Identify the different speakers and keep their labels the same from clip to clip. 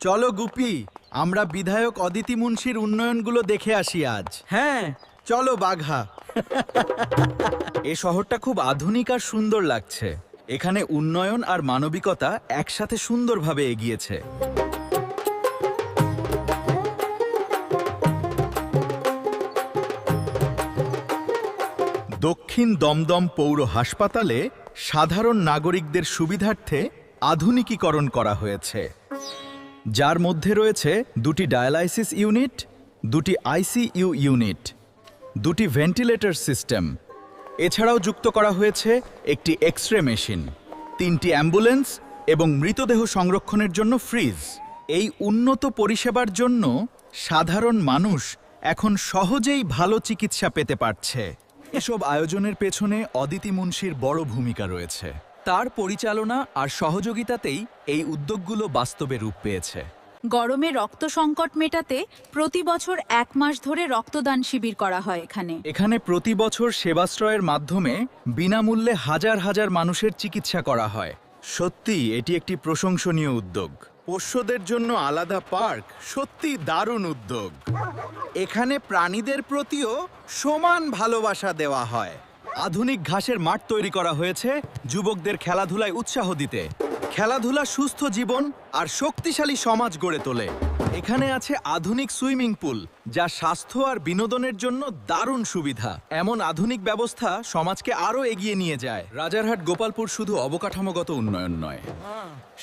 Speaker 1: চলো গুপি, আমরা বিধায়ক অদিতি মুন্সির উন্নয়নগুলো দেখে আসি আজ।
Speaker 2: হ্যাঁ,
Speaker 1: চলো বাঘা। এ শহরটা খুব আধুনিক আর সুন্দর লাগছে। এখানে উন্নয়ন আর মানবিকতা একসাথে সুন্দরভাবে এগিয়েছে। দক্ষিণ দমদম পৌর হাসপাতালে সাধারণ নাগরিকদের সুবিধার্থে আধুনিকীকরণ করা হয়েছে, যার মধ্যে রয়েছে দুটি ডায়ালাইসিস ইউনিট, দুটি আইসিইউ ইউনিট, দুটি ভেন্টিলেটর সিস্টেম। এছাড়াও যুক্ত করা হয়েছে একটি এক্স-রে মেশিন, 3টি অ্যাম্বুলেন্স এবং মৃতদেহ সংরক্ষণের জন্য ফ্রিজ। এই উন্নত পরিষেবার জন্য সাধারণ মানুষ এখন সহজেই ভালো চিকিৎসা পেতে পারছে। এসব আয়োজনের পেছনে অদিতি মুন্সির বড় ভূমিকা রয়েছে। তার পরিচালনা আর সহযোগিতাতেই এই উদ্যোগগুলো বাস্তবে রূপ পেয়েছে।
Speaker 3: গরমে রক্ত সংকট মেটাতে প্রতি বছর 1 মাস ধরে রক্তদান শিবির করা হয় এখানে।
Speaker 1: এখানে প্রতি বছর সেবাশ্রয়ের মাধ্যমে বিনামূল্যে হাজার হাজার মানুষের চিকিৎসা করা হয়। সত্যি এটি একটি প্রশংসনীয় উদ্যোগ। পোষ্যদের জন্য আলাদা পার্ক সত্যি দারুণ উদ্যোগ। এখানে প্রাণীদের প্রতিও সমান ভালোবাসা দেওয়া হয়। আধুনিক ঘাসের মাঠ তৈরি করা হয়েছে যুবকদের খেলাধুলায় উৎসাহ দিতে। খেলাধুলা সুস্থ জীবন আর শক্তিশালী সমাজ গড়ে তোলে। এখানে আছে আধুনিক সুইমিং পুল, যা স্বাস্থ্য আর বিনোদনের জন্য দারুণ সুবিধা। এমন আধুনিক ব্যবস্থা সমাজকে আরও এগিয়ে নিয়ে যায়। রাজারহাট গোপালপুর শুধু অবকাঠামোগত উন্নয়ন নয়,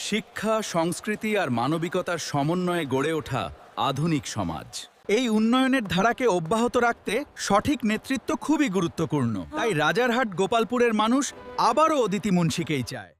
Speaker 1: শিক্ষা, সংস্কৃতি আর মানবিকতার সমন্বয়ে গড়ে ওঠা আধুনিক সমাজ। এই উন্নয়নের ধারাকে অব্যাহত রাখতে সঠিক নেতৃত্ব খুবই গুরুত্বপূর্ণ। তাই রাজারহাট গোপালপুরের মানুষ আবারও অদিতি মুন্সিকেই চায়।